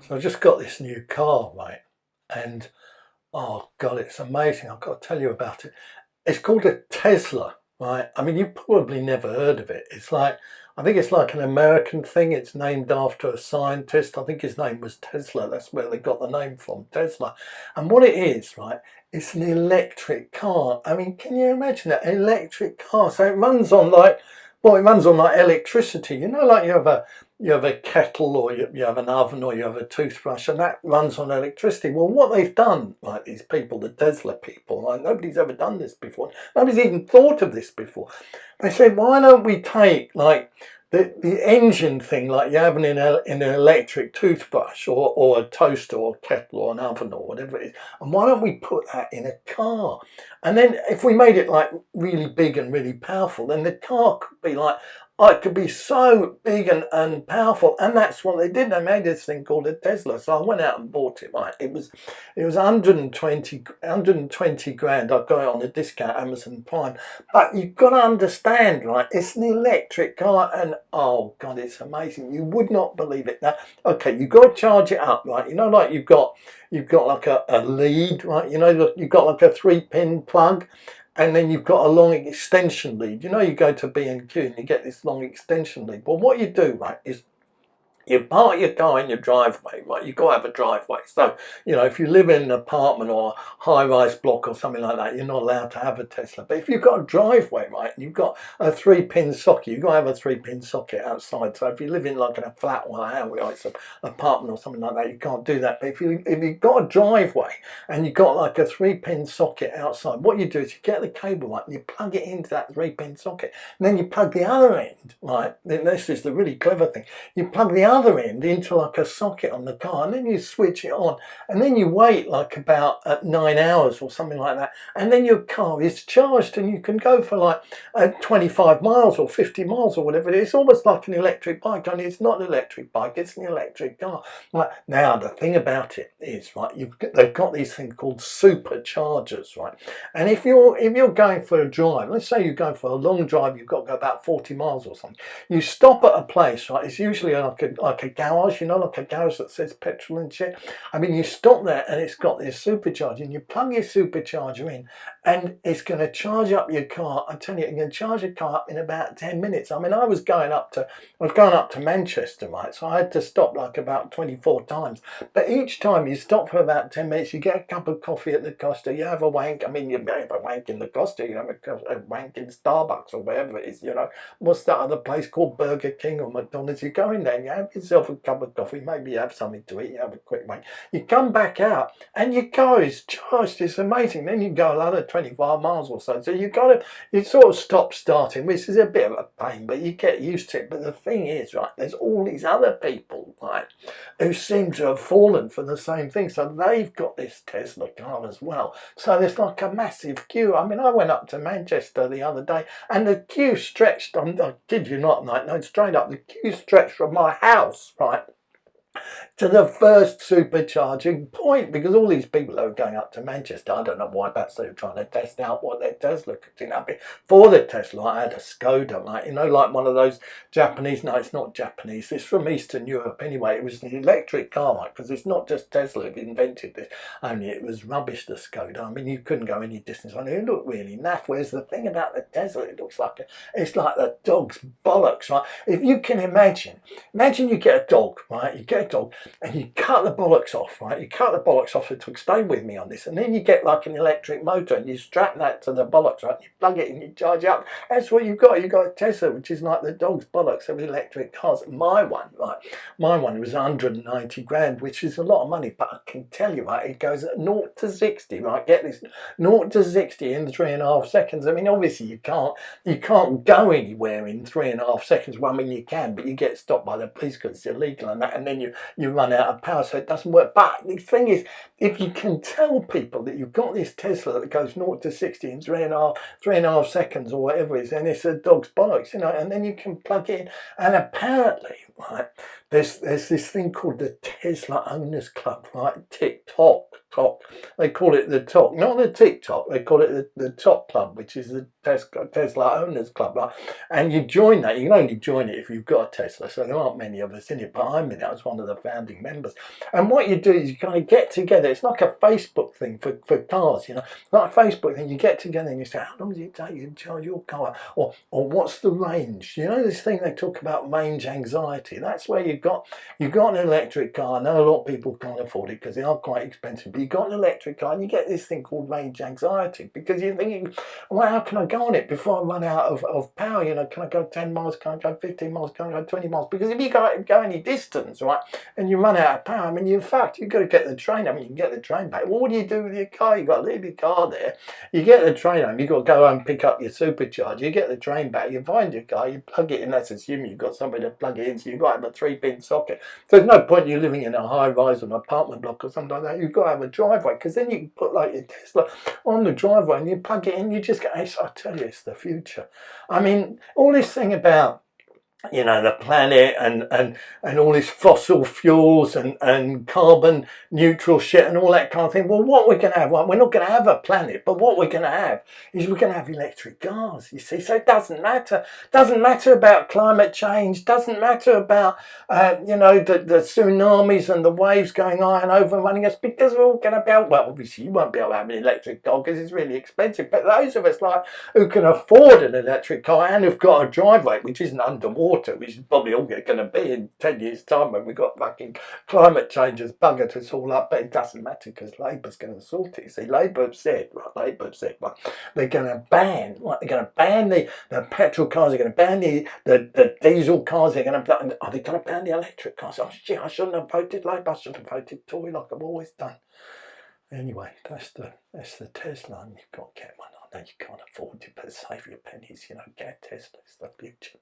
So I just got this new car, right? And oh God, it's amazing. I've got to tell you about it. It's called a Tesla, right? I mean, you've probably never heard of it. It's like, I think it's like an American thing. It's named after a scientist. I think his name was Tesla. That's where they got the name from, Tesla. And what it is, right? It's an electric car. I mean, can you imagine that? An electric car. So it runs on like, well, it runs on like electricity. You know, like you have a kettle, or you have an oven, or you have a toothbrush, and that runs on electricity. Well, what they've done, like these people, the Tesla people, like nobody's ever done this before. Nobody's even thought of this before. They said, why don't we take like the engine thing, like you have in an electric toothbrush, or a toaster or a kettle or an oven or whatever it is, and why don't we put that in a car? And then if we made it like really big and really powerful, then the car could be like, oh, it could be so big and powerful. And that's what they did. They made this thing called a Tesla. So I went out and bought it, right? It was 120 grand. I got it on a discount, Amazon Prime. But you've got to understand, right? It's an electric car, and oh God, it's amazing. You would not believe it. Now, okay, you've got to charge it up, right? You know, like you've got like a lead, right? You know, you've got like a 3-pin plug. And then you've got a long extension lead. You know, you go to B&Q and you get this long extension lead. Well, what you do, right, is you park your car in your driveway, right? You've got to have a driveway. So, you know, if you live in an apartment or a high-rise block or something like that, you're not allowed to have a Tesla. But if you've got a driveway, right, and you've got a 3-pin socket, you've got to have a 3-pin socket outside. So if you live in like in a flat or a house, like some apartment or something like that, you can't do that. But if you've got a driveway and you've got like a 3-pin socket outside, what you do is you get the cable, right, and you plug it into that 3-pin socket. And then you plug the other end, right? This is the really clever thing. You plug the other end into like a socket on the car, and then you switch it on, and then you wait like about 9 hours or something like that, and then your car is charged, and you can go for like 25 miles or 50 miles or whatever it is. It's almost like an electric bike, only it's not an electric bike, it's an electric car. Right, now the thing about it is, right, they've got these things called superchargers, right? And if you're going for a drive, let's say you're going for a long drive, you've got to go about 40 miles or something, you stop at a place, right? It's usually like a garage, you know, like a garage that says petrol and shit. I mean, you stop there and it's got this supercharger, and you plug your supercharger in, and it's going to charge up your car. I tell you, you're going to charge your car up in about 10 minutes. I mean, I was going up to Manchester, right? So I had to stop like about 24 times. But each time you stop for about 10 minutes, you get a cup of coffee at the Costa, you have a wank. I mean, you have a wank in the Costa, you have a wank in Starbucks or wherever it is, you know. What's that other place called? Burger King or McDonald's. You go in there and you have yourself a cup of coffee, maybe you have something to eat, you have a quick wank. You come back out and your car is charged. It's amazing. Then you go another 25 miles or so. So you sort of stop starting, which is a bit of a pain, but you get used to it. But the thing is, right, there's all these other people, right, who seem to have fallen for the same thing. So they've got this Tesla car as well. So there's like a massive queue. I mean, I went up to Manchester the other day, and the queue stretched, I kid you not, like, no, straight up, the queue stretched from my house, right, to the first supercharging point, because all these people that are going up to Manchester, I don't know why, perhaps they were trying to test out what their Tesla could do. For the Tesla, I had a Skoda, like, you know, like one of those Japanese, no, it's not Japanese, it's from Eastern Europe anyway. It was an electric car, like, because it's not just Tesla who invented this, only it was rubbish, the Skoda. I mean, you couldn't go any distance on it. It looked really naff, whereas the thing about the Tesla, it looks like it's like the dog's bollocks, right? If you can imagine you get a dog, right? You get a dog, and you cut the bollocks off, right? You cut the bollocks off, to stay with me on this, and then you get like an electric motor, and you strap that to the bollocks, right? You plug it and you charge it up. That's what you've got. You've got a Tesla, which is like the dog's bollocks of electric cars. My one was 190 grand, which is a lot of money, but I can tell you, right, it goes at 0 to 60, right? Get this, 0 to 60 in 3.5 seconds. I mean, obviously you can't go anywhere in 3.5 seconds. Well, I mean, you can, but you get stopped by the police because it's illegal and that, and then you run out of power, so it doesn't work. But the thing is, if you can tell people that you've got this Tesla that goes 0 to 60 in 3.5 seconds or whatever it is, and it's a dog's bollocks, you know, and then you can plug it in. And apparently, right, there's this thing called the Tesla Owners Club, right? TikTok, TikTok. They call it the TOC, not the TikTok. They call it the TOC Club, which is the Tesla Owners Club, right? And you join that. You can only join it if you've got a Tesla. So there aren't many of us in it, but I'm in it. I was one of the founding members. And what you do is you kind of get together. It's like a Facebook thing for cars, you know, like a Facebook thing. You get together and you say, how long does it take you to charge your car? Or what's the range? You know, this thing they talk about, range anxiety. That's where you've got an electric car. I know a lot of people can't afford it because they are quite expensive, but you've got an electric car and you get this thing called range anxiety because you're thinking, well, how can I go on it before I run out of power? You know, can I go 10 miles? Can I go 15 miles? Can I go 20 miles? Because if you go any distance, right, and you run out of power, I mean, in fact, you've got to get the train. I mean, you can get the train back. Well, what do you do with your car? You've got to leave your car there. You get the train home. You've got to go home and pick up your supercharger. You get the train back. You find your car. You plug it in. That's assuming you've got somebody to plug it in. So you've got to have a 3-pin socket. So there's no point you living in a high-rise or an apartment block or something like that. You've got to have a driveway because then you can put like your Tesla on the driveway and you plug it in. You just get. I tell you, it's the future. I mean, all this thing about, you know, the planet and all this fossil fuels and carbon neutral shit and all that kind of thing. Well, what we're going to have, well, we're not going to have a planet, but what we're going to have is we're going to have electric cars, you see. So it doesn't matter. Doesn't matter about climate change. Doesn't matter about, you know, the tsunamis and the waves going high and overrunning us, because we're all going to be able, well, obviously you won't be able to have an electric car because it's really expensive. But those of us like who can afford an electric car and who've got a driveway which isn't underwater, which is probably all going to be in 10 years' time when we've got fucking climate change has buggered us all up. But it doesn't matter because Labour's going to sort it. See, Labour have said, right, they're going to ban, right, they're going to ban the petrol cars, they're going to ban the diesel cars, are they going to ban the electric cars? Oh shit, I shouldn't have voted Labour, I should have voted Tory like I've always done. Anyway, that's the Tesla, and you've got to get one. I know you can't afford it, but save your pennies, you know, get a Tesla, it's the future.